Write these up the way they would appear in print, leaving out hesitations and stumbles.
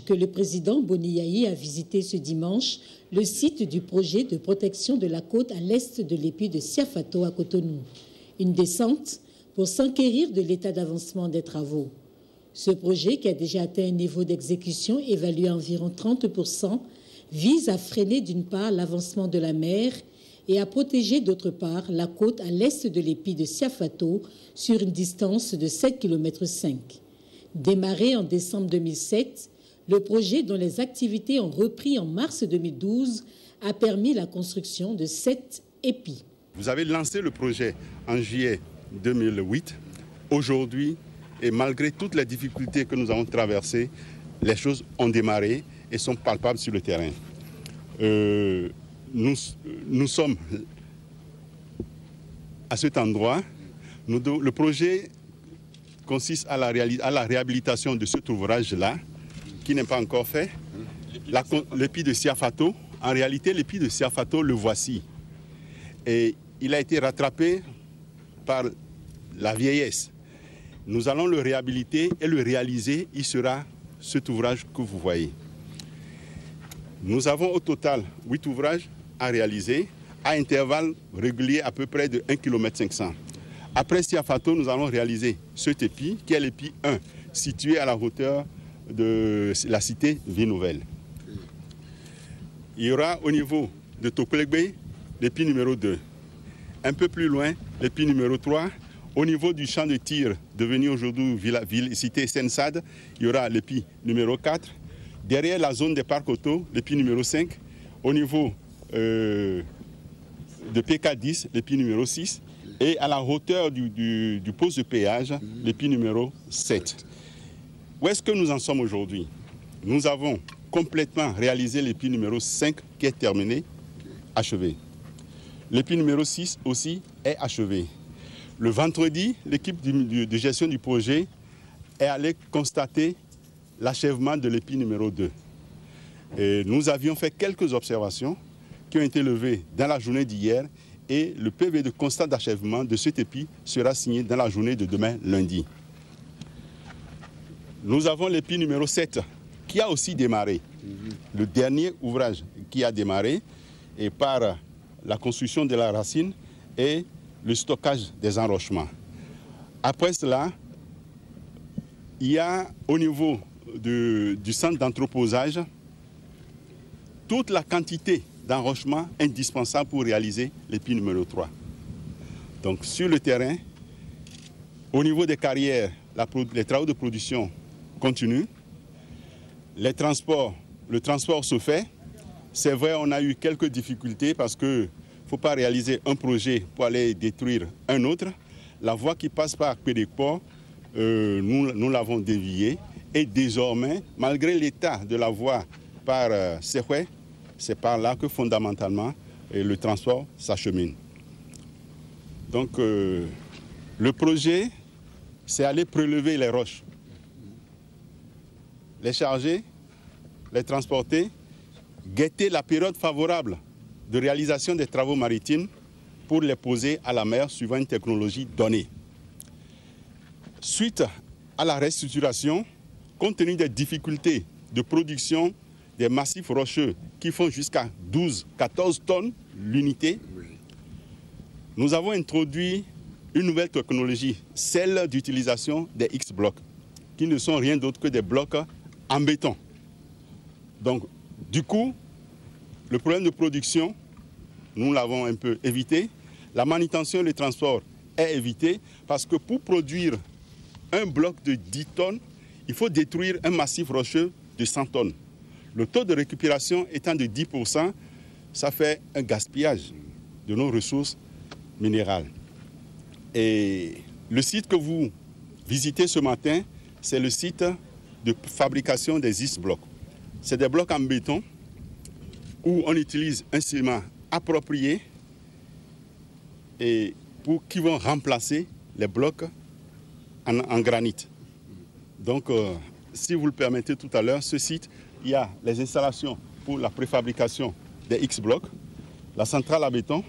Que le président Boniaï a visité ce dimanche le site du projet de protection de la côte à l'est de l'épi de Siafato à Cotonou. Une descente pour s'enquérir de l'état d'avancement des travaux. Ce projet, qui a déjà atteint un niveau d'exécution évalué à environ 30%, vise à freiner d'une part l'avancement de la mer et à protéger d'autre part la côte à l'est de l'épi de Siafato sur une distance de 7,5 km. Démarré en décembre 2007, le projet, dont les activités ont repris en mars 2012, a permis la construction de 7 épis. Vous avez lancé le projet en juillet 2008. Aujourd'hui, et malgré toutes les difficultés que nous avons traversées, les choses ont démarré et sont palpables sur le terrain. Nous sommes à cet endroit. Le projet consiste à la réhabilitation de cet ouvrage-là, qui n'est pas encore fait. L'épi de Siafato, en réalité, l'épi de Siafato, le voici. Et il a été rattrapé par la vieillesse. Nous allons le réhabiliter et le réaliser. Il sera cet ouvrage que vous voyez. Nous avons au total 8 ouvrages à réaliser à intervalles réguliers à peu près de 1,5 km. Après Siafato, nous allons réaliser cet épi, qui est l'épi 1, situé à la hauteur de la cité Ville-Nouvelle. Il y aura au niveau de Toplegbe l'épi numéro 2. Un peu plus loin, l'épi numéro 3. Au niveau du champ de tir, devenu aujourd'hui cité Sensad, il y aura l'épi numéro 4. Derrière la zone des parcs auto, l'épi numéro 5. Au niveau de PK10, l'épi numéro 6. Et à la hauteur du poste de péage, l'épi numéro 7. Où est-ce que nous en sommes aujourd'hui? Nous avons complètement réalisé l'épi numéro 5 qui est terminé, achevé. L'épi numéro 6 aussi est achevé. Le vendredi, l'équipe de gestion du projet est allée constater l'achèvement de l'épi numéro 2. Et nous avions fait quelques observations qui ont été levées dans la journée d'hier et le PV de constat d'achèvement de cet épi sera signé dans la journée de demain, lundi. Nous avons l'épi numéro 7 qui a aussi démarré. Le dernier ouvrage qui a démarré et par la construction de la racine et le stockage des enrochements. Après cela, il y a au niveau du centre d'entreposage toute la quantité d'enrochement indispensable pour réaliser l'épi numéro 3. Donc sur le terrain, au niveau des carrières, les travaux de production continuent. Le transport se fait. C'est vrai, on a eu quelques difficultés parce qu'il ne faut pas réaliser un projet pour aller détruire un autre. La voie qui passe par Pédéport, nous l'avons déviée. Et désormais, malgré l'état de la voie par Sehoué, c'est par là que fondamentalement le transport s'achemine. Donc le projet, c'est aller prélever les roches, les charger, les transporter, guetter la période favorable de réalisation des travaux maritimes pour les poser à la mer suivant une technologie donnée. Suite à la restructuration, compte tenu des difficultés de production des massifs rocheux qui font jusqu'à 12-14 tonnes l'unité, nous avons introduit une nouvelle technologie, celle d'utilisation des X-blocs, qui ne sont rien d'autre que des blocs en béton. Donc, du coup, le problème de production, nous l'avons un peu évité. La manutention et le transport est évité parce que pour produire un bloc de 10 tonnes, il faut détruire un massif rocheux de 100 tonnes. Le taux de récupération étant de 10%, ça fait un gaspillage de nos ressources minérales. Et le site que vous visitez ce matin, c'est le site de fabrication des X-blocs. C'est des blocs en béton où on utilise un ciment approprié et qui vont remplacer les blocs en granit. Donc, si vous le permettez tout à l'heure, ce site, il y a les installations pour la préfabrication des X-blocs, la centrale à béton,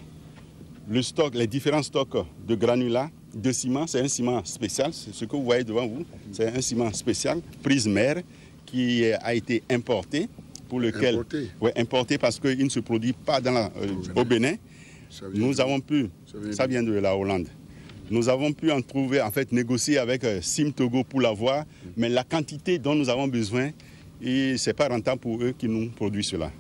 le stock, les différents stocks de granulats, de ciment. C'est un ciment spécial, c'est ce que vous voyez devant vous. C'est un ciment spécial, prise mer, qui a été importé, pour lequel importé parce qu'il ne se produit pas au Bénin. Nous avons pu, ça vient de la Hollande. Nous avons pu en trouver, en fait, négocier avec Sim Togo pour l'avoir, mais la quantité dont nous avons besoin, et ce n'est pas rentable pour eux qui nous produisent cela.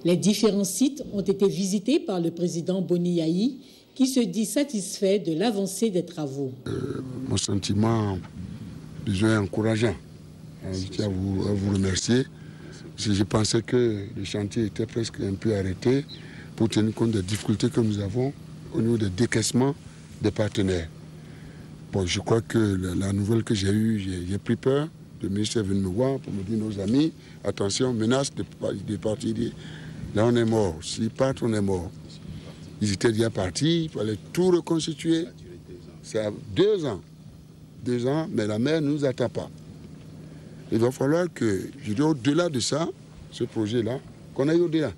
Les différents sites ont été visités par le président Boni Yayi, qui se dit satisfait de l'avancée des travaux. Mon sentiment, disons, est encourageant. Je tiens à vous remercier. Je pensais que le chantier était presque un peu arrêté pour tenir compte des difficultés que nous avons au niveau des décaissements des partenaires. Bon, je crois que la nouvelle que j'ai eue, j'ai pris peur. Le ministre est venu me voir pour me dire, nos amis, attention, menace de partir. Là, on est mort. S'ils partent, on est mort. Ils étaient déjà partis, il fallait tout reconstituer. C'est 2 ans. 2 ans, mais la mer ne nous attend pas. Il va falloir que, je dis au-delà de ça, ce projet-là, qu'on aille au-delà.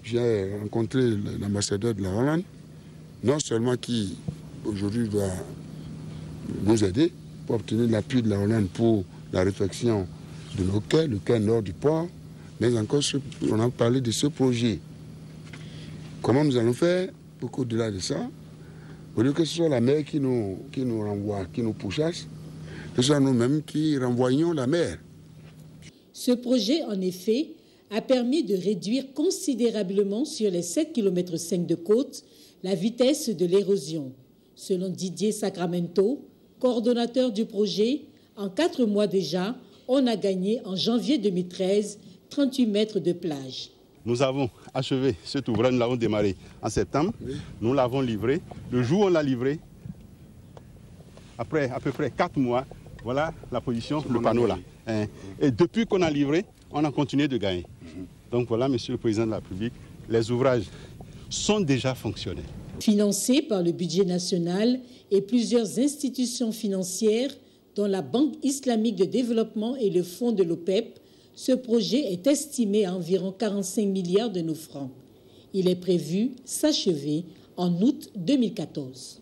J'ai rencontré l'ambassadeur de la Hollande, non seulement qui, aujourd'hui, doit nous aider pour obtenir l'appui de la Hollande pour la réfection de nos quais, le quai nord du port, mais encore, on a parlé de ce projet. Comment nous allons faire pour qu'au-delà de ça, au lieu que ce soit la mer qui nous renvoie, qui nous pourchasse, que ce soit nous-mêmes qui renvoyons la mer. Ce projet, en effet, a permis de réduire considérablement sur les 7,5 km de côte la vitesse de l'érosion. Selon Didier Sacramento, coordonnateur du projet, en 4 mois déjà, on a gagné en janvier 2013 38 mètres de plage. Nous avons achevé cet ouvrage, nous l'avons démarré en septembre, nous l'avons livré. Le jour où on l'a livré, après à peu près 4 mois, voilà la position, le panneau là. Et depuis qu'on a livré, on a continué de gagner. Donc voilà, Monsieur le Président de la République, les ouvrages sont déjà fonctionnels. Financé par le budget national et plusieurs institutions financières, dont la Banque islamique de développement et le Fonds de l'OPEP, ce projet est estimé à environ 45 milliards de nos francs. Il est prévu s'achever en août 2014.